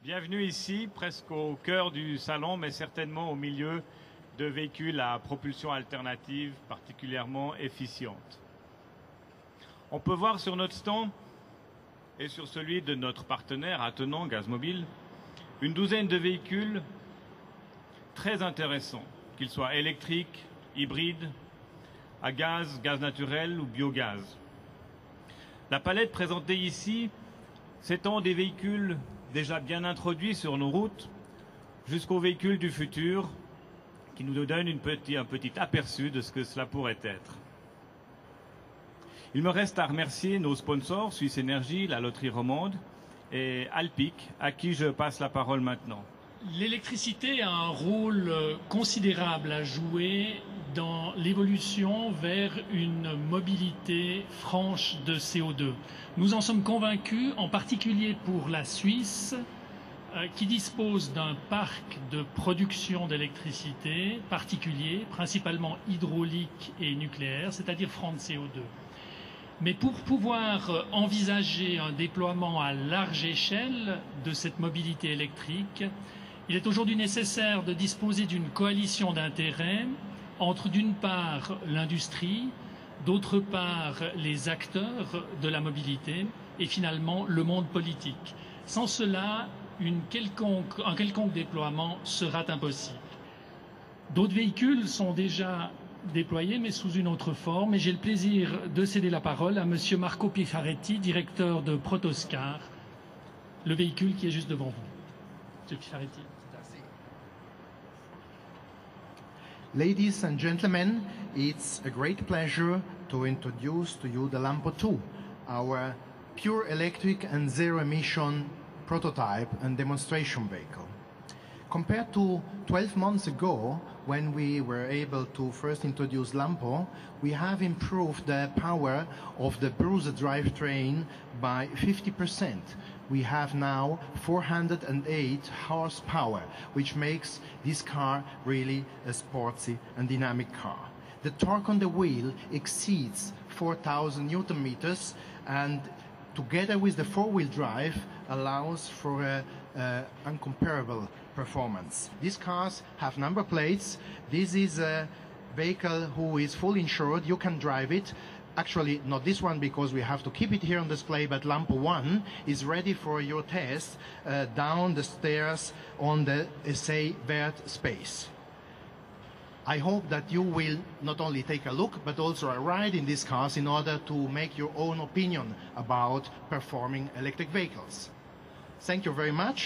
Bienvenue ici, presque au cœur du salon, mais certainement au milieu de véhicules à propulsion alternative particulièrement efficiente. On peut voir sur notre stand et sur celui de notre partenaire attenant Gazmobile une douzaine de véhicules très intéressants, qu'ils soient électriques, hybrides, à gaz, gaz naturel ou biogaz. La palette présentée ici s'étend des véhicules déjà bien introduits sur nos routes jusqu'aux véhicules du futur qui nous donnent un petit aperçu de ce que cela pourrait être. Il me reste à remercier nos sponsors, Suisse Énergie, la Loterie Romande et Alpic, à qui je passe la parole maintenant. L'électricité a un rôle considérable à jouer dans l'évolution vers une mobilité franche de CO2. Nous en sommes convaincus, en particulier pour la Suisse, qui dispose d'un parc de production d'électricité particulier, principalement hydraulique et nucléaire, c'est-à-dire franc de CO2. Mais pour pouvoir envisager un déploiement à large échelle de cette mobilité électrique, il est aujourd'hui nécessaire de disposer d'une coalition d'intérêts entre d'une part l'industrie, d'autre part les acteurs de la mobilité et finalement le monde politique. Sans cela, un quelconque déploiement sera impossible. D'autres véhicules sont déjà déployés mais sous une autre forme et j'ai le plaisir de céder la parole à Monsieur Marco Pifaretti, directeur de Protoscar, le véhicule qui est juste devant vous. Monsieur Pifaretti. Ladies and gentlemen, it's a great pleasure to introduce to you the Lampo 2, our pure electric and zero-emission prototype and demonstration vehicle. Compared to 12 months ago, when we were able to first introduce Lampo, we have improved the power of the Brusa drivetrain by 50%. We have now 408 horsepower, which makes this car really a sporty and dynamic car. The torque on the wheel exceeds 4,000 Newton meters, and together with the four-wheel drive allows for a uncomparable performance. These cars have number plates. This is a vehicle who is fully insured. You can drive it. Actually, not this one because we have to keep it here on display, but Lampo 1 is ready for your test down the stairs on the SA Vert space. I hope that you will not only take a look, but also a ride in these cars in order to make your own opinion about performing electric vehicles. Thank you very much.